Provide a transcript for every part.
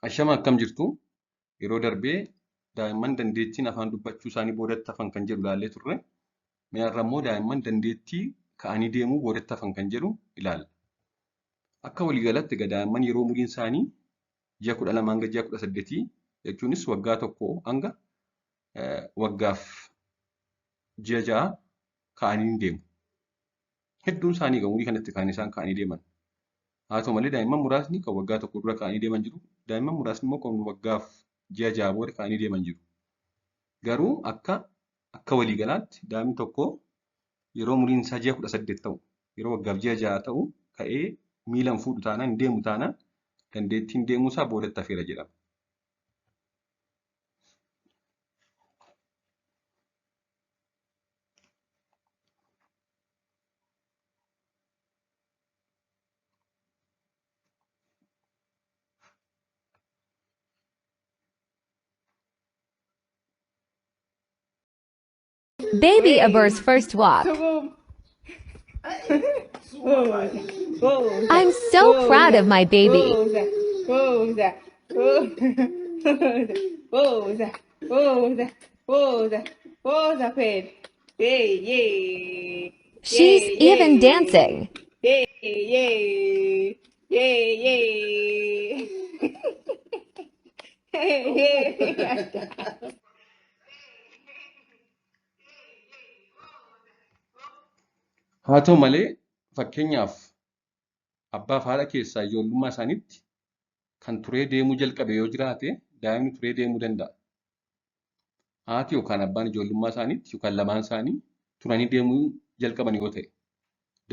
Ashama akkam jirtu yeroo darbee daa'imman dandeettiin afaan dubbachuu isaanii boodatti hafan kan jedhu ilaallee turre. Mi'aarra immoo daa'imman dandeettii ka'anii deemuu boodatti hafan kan jedhu ilaalla. Akka waliigalatti egaa daa'imman yeroo umuriin isaanii ji'a 12 hanga ji'a 18 jechuunis waggaa tokko hanga waggaaf ji'a 6 ka'anii deemu. Hedduun isaanii egaa umurii kanatti kan isaan ka'anii deeman. Haa ta'u malee daa'imman muraasni kan waggaa tokko dura ka'anii deeman jiru. Daa'imman muraasni immoo kan waggaaf ji'a 6 booda ka'anii deeman jiru. Garuu akka waliigalaatti daa'imni tokko yeroo umuriin isaa ji'a 18 ta'u, yeroo waggaaf ji'a 6 ta'u ka'ee miila hin fuudhu taanaan, hin deemu taanaan dandeettiin deemuu isaa boodatti hafeera jedhama. Baby Aber's first walk. I'm so proud of my baby. She's even dancing. Haa ta'u malee fakkeenyaaf abbaa fi haadha keessaa ijoollummaa isaaniitti kan turee deemuu jalqabe yoo jiraate daa'imni turee deemuu danda'a. Haati yookaan abbaan ijoollummaa isaaniitti yookaan lamaan isaanii turanii deemuu jalqaban yoo ta'e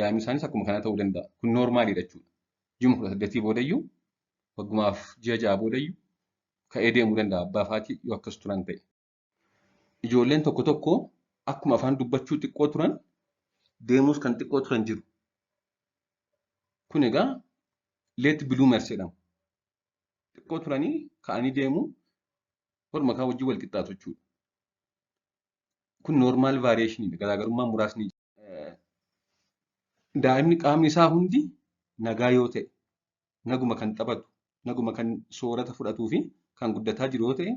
daa'imni isaaniis akkuma kana ta'uu danda'a. Kun noormaaliidha jechuudha. Ji'a 18 boodayyuu waggumaaf ji'a 6 boodayyuu ka'ee deemuu danda'a abbaa fi haati yoo akkas turan ta'e. Ijoolleen tokko tokko akkuma afaan dubbachuu xiqqoo turan deemuus kan xiqqoo turan jiru. Kun egaa leet biluumers jedhamu. Xiqqoo turanii ka'anii deemuu walumaa kaa wajjin wal qixxaatu jechuudha. Kun noormaal vaariyeeshiniidha. Garaagarummaan muraasni daa'imni qaamni isaa hundi nagaa yoo ta'e, naguma kan taphatu, naguma kan soorata fudhatuu fi kan guddataa jiru yoo ta'e,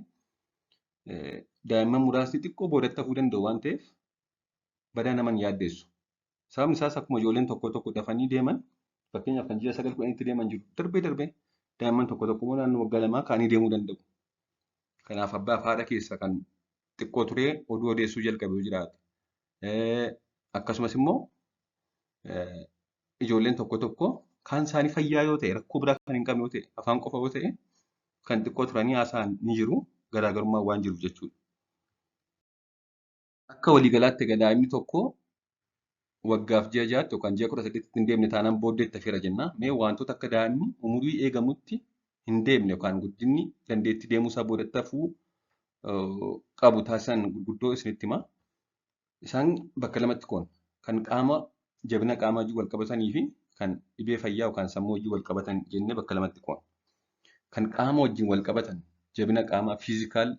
daa'imman muraasni xiqqoo boodatti hafuu danda'u waan ta'eef badaa nama hin yaaddeessu. Sababni isaas akkuma ijoolleen tokko tokko dafanii deeman fakkeenyaaf kan ji'a 9-10tti deeman jiru. Darbee daa'imman tokko tokko immoo naannoo waggaa 2 ka'anii deemuu danda'u. Kanaaf abbaa fi haadha keessa kan xiqqoo turee oduu odeessuu jalqabe yoo jiraate. Akkasumas immoo ijoolleen tokko tokko kaan isaanii fayyaa yoo ta'e, rakkoo biraa kan hin qabne yoo ta'e, afaan qofa yoo ta'e kan xiqqoo turanii haasa'an ni jiru. Garaagarummaan waan jiruuf jechuudha. Akka waliigalaatti egaa daa'imni tokko waggaaf ji'a 6tti yookaan ji'a 18tti hin deemne taanaan booddeetti hafeera jenna. Mee wantoota akka daa'imni umurii eegamutti hin deemne yookaan guddinni dandeettii deemuu isaa boodatti hafuu qabu taasisan gurguddoo isinitti hima. Isaan bakka lamatti qoodna. Kan qaama jabina qaamaa wajjin wal qabatanii fi kan dhibee fayyaa yookaan sammuu wajjin wal qabatan jennee bakka lamatti qoodna. Kan qaama wajjin wal qabatan jabina qaamaa fiizikaal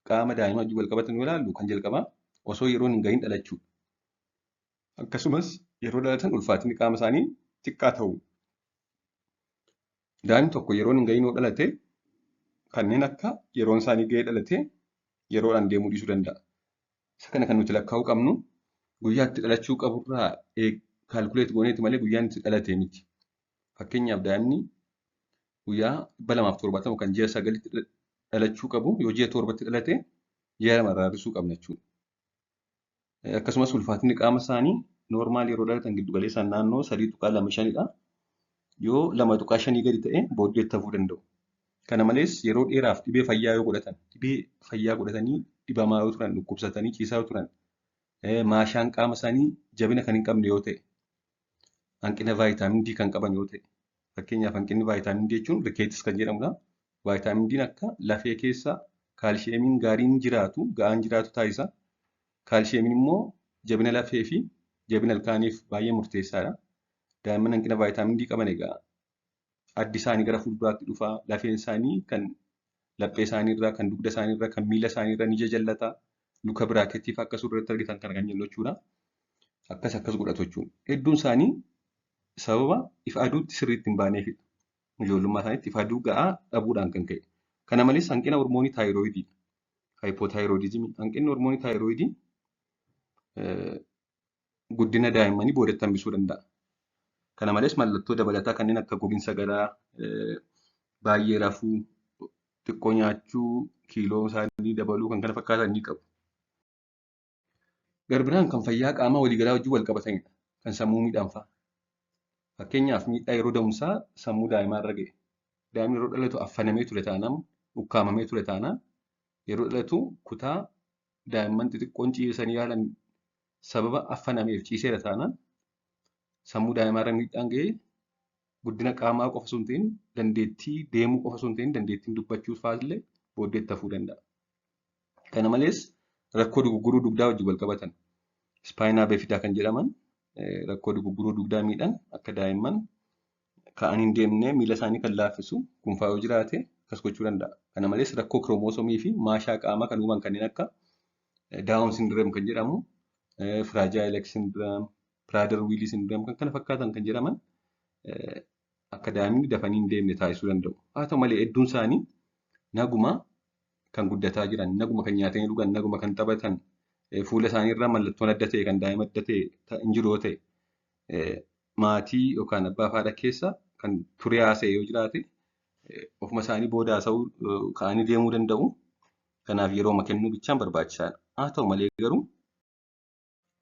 qaama daa'ima wajjin wal qabatan yoo ilaallu kan jalqabaa osoo yeroon hin gahin dhalachuudha. Akkasumas yeroo dhalatan ulfaatinni qaama isaanii xiqqaa ta'u. Daa'imni tokko yeroon hin gahin yoo dhalate kanneen akka yeroon isaanii gahee dhalate yeroodhaan deemuu dhiisuu danda'a. Isa kana kan nuti lakkaa'uu qabnu guyyaatti dhalachuu qaburraa kaalkuleet gooneeti malee guyyaan itti dhalate miti. Fakkeenyaaf daa'imni guyyaa 270 kan ji'a 9tti dhalachuu qabu yoo ji'a 7tti dhalate ji'a 2 irraa qabna jechuudha. Akkasumas ulfaatinni qaama isaanii noormaal yeroo dhalatan giddu galeessaan naannoo 3.25dha. Yoo 2.5 gadi ta'e booddeetti hafuu danda'u. Kana malees yeroo dheeraaf dhibee fayyaa yoo godhatan, dhibee fayyaa godhatanii dhibamaa yoo turan, dhukkubsatanii ciisaa yoo turan, maashaan qaama isaanii jabina kan hin qabne yoo ta'e, hanqina vaayitaamin D kan qaban yoo ta'e, fakkeenyaaf hanqinni vaayitaamin D jechuun rikeetis kan jedhamudha. Vaayitaamin D akka lafee keessa kaalsheemiin gaariin jiraatu, ga'aan jiraatu taasisa. Kaalsheemiin immoo jabina lafee fi jabina ilkaaniif baay'ee murteessaadha. Daa'imman hanqina vaayitaamin D qaban egaa addi isaanii gara fuulduraatti dhufa, lafeen isaanii kan laphee isaanii irraa, kan dugda isaanii irraa, kan miila isaanii irraa ni jajallata, luka biraakeetiif akka suuratti argitan kan jennu jechuudha. Akkas godhatu jechuudha. Hedduun isaanii sababa ifa aduutti sirriitti hin baaneefidha. ijoollummaa isaaniitti ifa aduu ga'aa dhabuudhaan kan ka'e. Kana malees hanqina hormoonii taayiroidii, haayipootaayirooidizimii. Hanqinni hormoonii taayiroidii guddina daa'immanii boodatti hambisuu danda'a. Kana malees mallattoo dabalataa kanneen akka gogiinsa garaa, baay'ee rafuu, xiqqoo nyaachuu, kiiloo isaanii dabaluu kan kana fakkaatan ni qabu. Garbiraan kan fayyaa qaamaa waliigalaa wajjin wal qabatanidha. Kan sammuu miidhan fa'a. Fakkeenyaaf miidhaa yeroo da'umsaa sammuu daa'imaa irra ga'e. Daa'imni yeroo dhalatu affanamee ture taanaan, ukkaamamee ture taanaan, yeroo dhalatu kutaa daa'imman xixiqqoon ciisanii yaalan sababa affanameef ciiseera taanaan, sammuu daa'imaa irra miidhaan ga'ee guddina qaamaa qofa osoo hin ta'in dandeettii deemuu qofa osoo hin ta'in dandeettiin dubbachuu fa'aallee booddeetti hafuu danda'a. Kana malees rakkoo dugugguruu dugdaa wajjin wal qabatan ispaayinaa beefidaa kan jedhaman rakkoo dugugguruu dugdaa miidhan akka daa'imman ka'anii hin deemne miila isaanii kan laaffisu kun fa'aa yoo jiraate akkas gochuu danda'a. Kana malees rakkoo kiroomosoomii fi maashaa qaamaa kan uuman kanneen akka daawun sindireem kan jedhamu, firaajaayil X sindireem, piraader wiilii sindireem kan kana fakkaatan kan jedhaman akka daa'imni dafanii hin deemne taasisuu danda'u. Haa ta'u malee hedduun isaanii naguma kan guddataa jiran, naguma kan nyaatanii dhugan, naguma kan taphatan, fuula isaanii irraa mallattoon adda ta'e kan daa'ima adda ta'e hin jiru yoo ta'e maatii yookaan abbaa fi haadha keessa kan ture haasa'e yoo jiraate ofuma isaanii booda haasa'uu ka'anii deemuu danda'u. Kanaaf yeroo kennuu bichaan barbaachisaadha. Haa ta'u malee garuu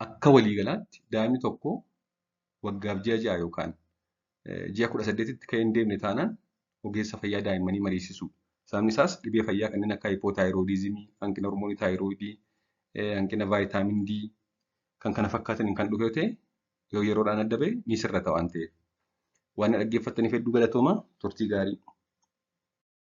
akka waliigalaatti daa'imni tokko waggaaf ji'a 6 yookaan ji'a 18tti kan hin deemne taanaan ogeessa fayyaa daa'immanii mariisisu. Sababni isaas dhibee fayyaa kanneen akka haayipootaayirooidizimii, hanqina hormoonii taayiroidii, hanqina vaayitaamin D kan kana fakkaataniin kan dhufe yoo ta'e yoo yeroodhaan adda ba'e ni sirrata waan ta'eef. Waan dhaggeeffattaniif hedduu galatooma. Turtii gaarii.